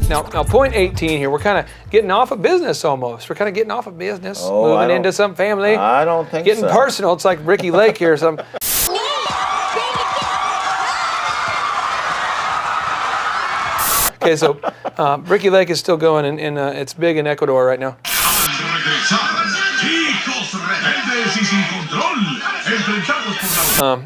Now, point 18 here, we're kind of getting off of business almost. We're kind of getting off of business, moving into some family. I don't think getting personal. It's like Ricky Lake here or something. Okay, so Ricky Lake is still going, and it's big in Ecuador right now.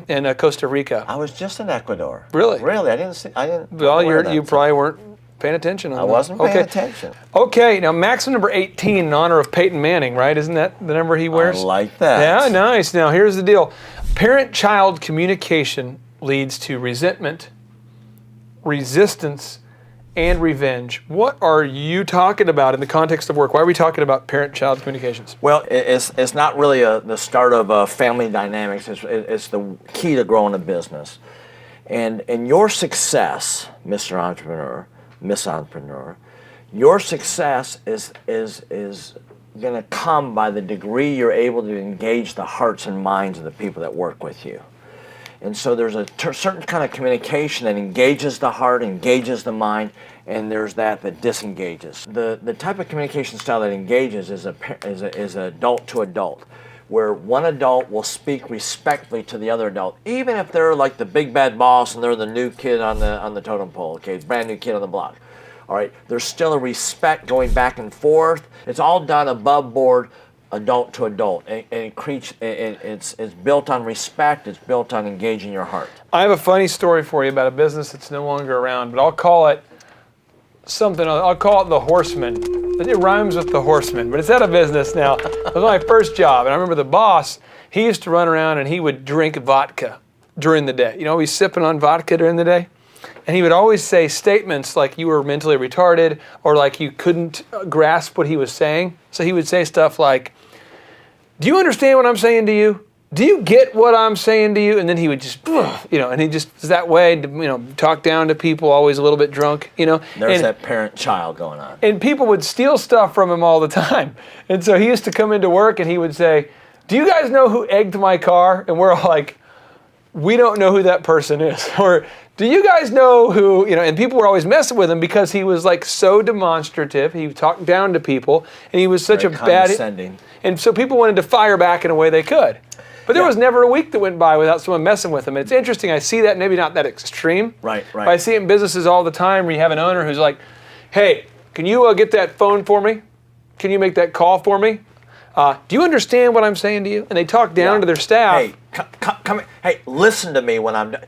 And Costa Rica. I was just in Ecuador. Really? Really? I didn't. Well, you probably weren't paying attention on that. I wasn't paying attention. Okay, now maximum number 18 in honor of Peyton Manning, right? Isn't that the number he wears? I like that. Yeah, nice. Now, here's the deal. Parent-child communication leads to resentment, resistance, and revenge. What are you talking about in the context of work? Why are we talking about parent-child communications? Well, it's not really the start of family dynamics. It's the key to growing a business. And your success, Mr. Entrepreneur, Miss Entrepreneur, your success is going to come by the degree you're able to engage the hearts and minds of the people that work with you. And so there's a certain kind of communication that engages the heart, engages the mind, and there's that disengages. The type of communication style that engages is adult to adult, where one adult will speak respectfully to the other adult, even if they're like the big bad boss and they're the new kid on the totem pole, okay, brand new kid on the block. All right, there's still a respect going back and forth. It's all done above board, adult to adult, and it's built on respect. It's built on engaging your heart. I have a funny story for you about a business that's no longer around, but I'll call it something. I'll call it the Horseman. It rhymes with the Horseman, but it's out of business now. It was my first job, and I remember the boss. He used to run around and he would drink vodka during the day. You know, he's sipping on vodka during the day. And he would always say statements like you were mentally retarded or like you couldn't grasp what he was saying. So he would say stuff like, "Do you understand what I'm saying to you? Do you get what I'm saying to you?" And then he would just, and he just was that way, talk down to people, always a little bit drunk, There's that parent-child going on. And people would steal stuff from him all the time. And so he used to come into work and he would say, "Do you guys know who egged my car?" And we're all like, "We don't know who that person is." Or, "Do you guys know who," and people were always messing with him because he was like so demonstrative. He talked down to people and he was such Very a bad, condescending. and so people wanted to fire back in a way they could. But there was never a week that went by without someone messing with him. It's interesting. I see that, maybe not that extreme. Right. But I see it in businesses all the time where you have an owner who's like, "Hey, can you get that phone for me? Can you make that call for me? Do you understand what I'm saying to you?" And they talk down to their staff. Hey, come here. Hey, listen to me when I'm done.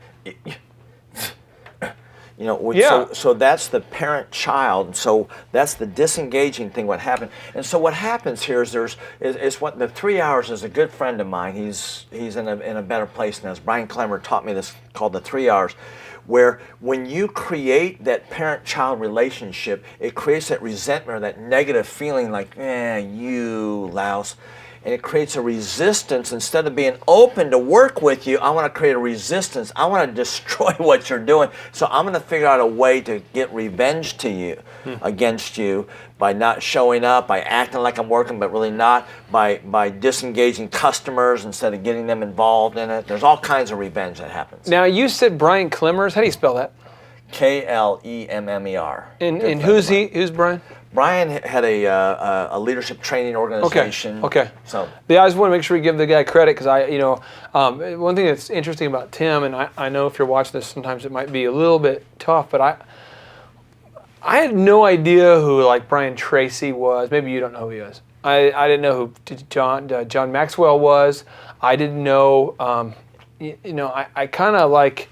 So that's the parent-child, and so that's the disengaging thing. What happened, and so what happens here is what the 3 hours is a good friend of mine. He's in a better place now. As Brian Clemmer taught me this, called the 3 hours, where when you create that parent-child relationship, it creates that resentment or that negative feeling like, you louse. And it creates a resistance. Instead of being open to work with you, I want to create a resistance. I want to destroy what you're doing. So I'm going to figure out a way to get revenge to you, against you, by not showing up, by acting like I'm working but really not, by disengaging customers instead of getting them involved in it. There's all kinds of revenge that happens. Now, you said Brian Clemmers. How do you spell that? Klemmer. And who's he? Who's Brian? Brian had a leadership training organization. Okay. So I just want to make sure we give the guy credit because one thing that's interesting about Tim, and I know if you're watching this, sometimes it might be a little bit tough, but I had no idea who like Brian Tracy was. Maybe you don't know who he is. I didn't know who John Maxwell was. I didn't know. I kind of like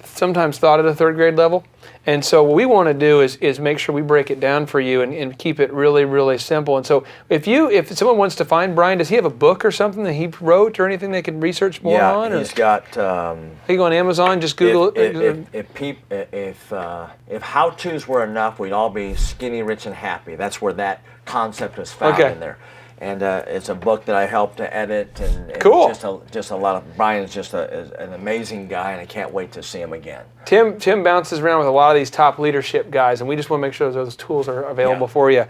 sometimes thought at a third grade level. And so what we want to do is make sure we break it down for you and keep it really, really simple. And so if someone wants to find Brian, does he have a book or something that he wrote or anything they can research more on? Yeah, he's got. You go on Amazon, just Google it. If how-tos were enough, we'd all be skinny, rich, and happy. That's where that concept is found in there. And it's a book that I helped to edit, and cool. just a lot of. Brian is just an amazing guy, and I can't wait to see him again. Tim bounces around with a lot of these top leadership guys, and we just want to make sure those tools are available for you.